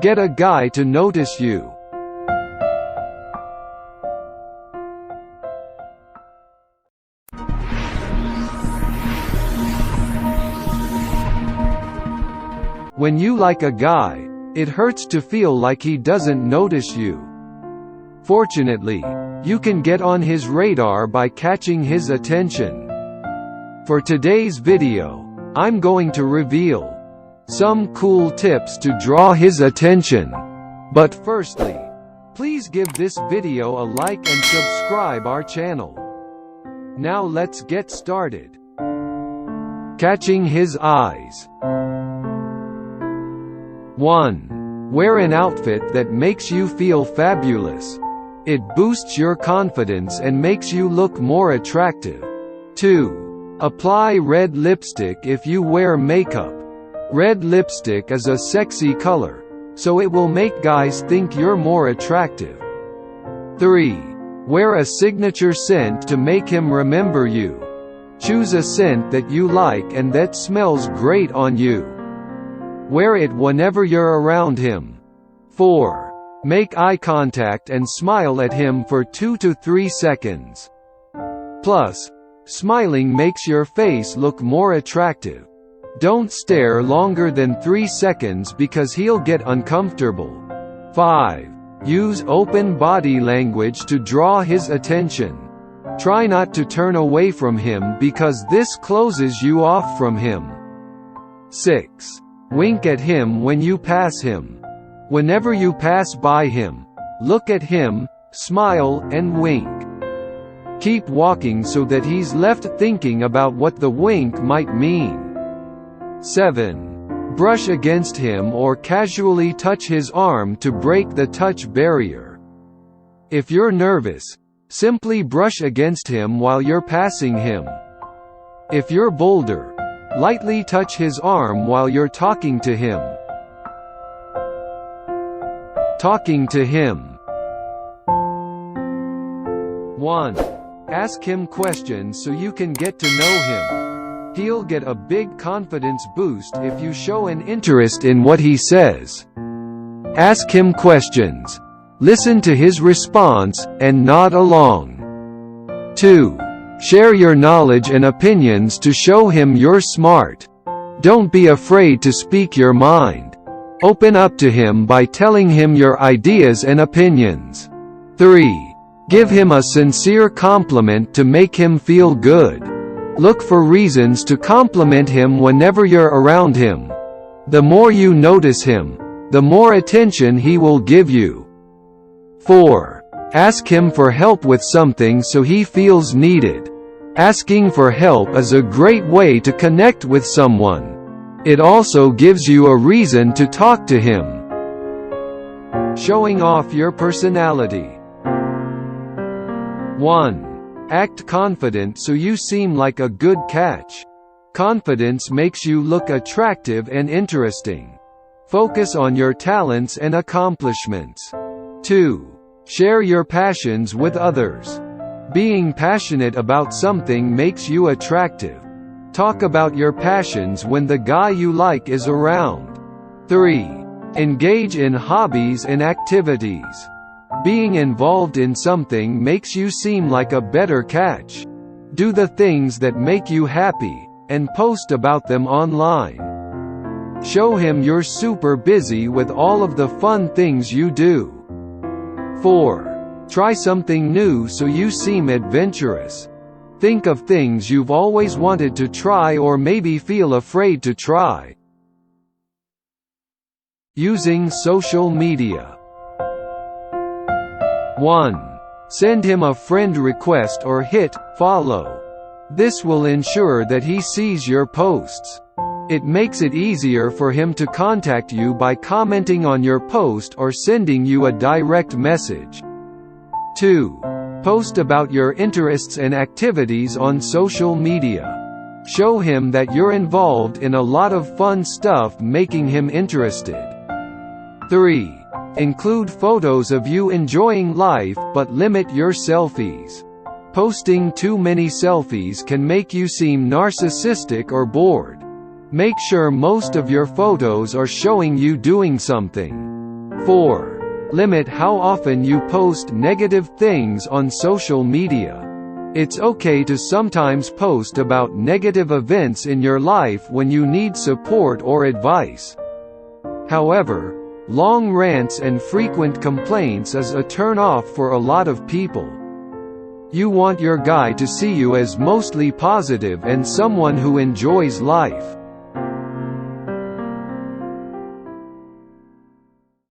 Get a guy to notice you. When you like a guy, it hurts to feel like he doesn't notice you. Fortunately, you can get on his radar by catching his attention. For today's video, I'm going to reveal some cool tips to draw his attention. But firstly, please give this video a like and subscribe our channel. Now let's get started. Catching his eyes. 1. Wear an outfit that makes you feel fabulous. It boosts your confidence and makes you look more attractive. 2. Apply red lipstick if you wear makeup. Red lipstick is a sexy color, so it will make guys think you're more attractive. 3. Wear a signature scent to make him remember you. Choose a scent that you like and that smells great on you. Wear it whenever you're around him. 4. Make eye contact and smile at him for 2 to 3 seconds. Plus, smiling makes your face look more attractive. Don't stare longer than 3 seconds because he'll get uncomfortable. 5. Use open body language to draw his attention. Try not to turn away from him because this closes you off from him. 6. Wink at him when you pass him. Whenever you pass by him, look at him, smile, and wink. Keep walking so that he's left thinking about what the wink might mean. 7. Brush against him or casually touch his arm to break the touch barrier. If you're nervous, simply brush against him while you're passing him. If you're bolder, lightly touch his arm while you're talking to him. Talking to him. 1. Ask him questions so you can get to know him. He'll get a big confidence boost if you show an interest in what he says. Ask him questions, listen to his response, and nod along. 2. Share your knowledge and opinions to show him you're smart. Don't be afraid to speak your mind. Open up to him by telling him your ideas and opinions. 3. Give him a sincere compliment to make him feel good. Look for reasons to compliment him whenever you're around him. The more you notice him, the more attention he will give you. 4. Ask him for help with something so he feels needed. Asking for help is a great way to connect with someone. It also gives you a reason to talk to him. Showing off your personality. 1. Act confident so you seem like a good catch. Confidence makes you look attractive and interesting. Focus on your talents and accomplishments. 2. Share your passions with others. Being passionate about something makes you attractive. Talk about your passions when the guy you like is around. 3. Engage in hobbies and activities. Being involved in something makes you seem like a better catch. Do the things that make you happy, and post about them online. Show him you're super busy with all of the fun things you do. 4. Try something new so you seem adventurous. Think of things you've always wanted to try or maybe feel afraid to try. Using social media. 1. Send him a friend request or hit follow. This will ensure that he sees your posts. It makes it easier for him to contact you by commenting on your post or sending you a direct message. 2. Post about your interests and activities on social media. Show him that you're involved in a lot of fun stuff, making him interested. 3. Include photos of you enjoying life, but limit your selfies. Posting too many selfies can make you seem narcissistic or bored. Make sure most of your photos are showing you doing something. 4. Limit how often you post negative things on social media. It's okay to sometimes post about negative events in your life when you need support or advice. However, long rants and frequent complaints is a turn-off for a lot of people. You want your guy to see you as mostly positive and someone who enjoys life.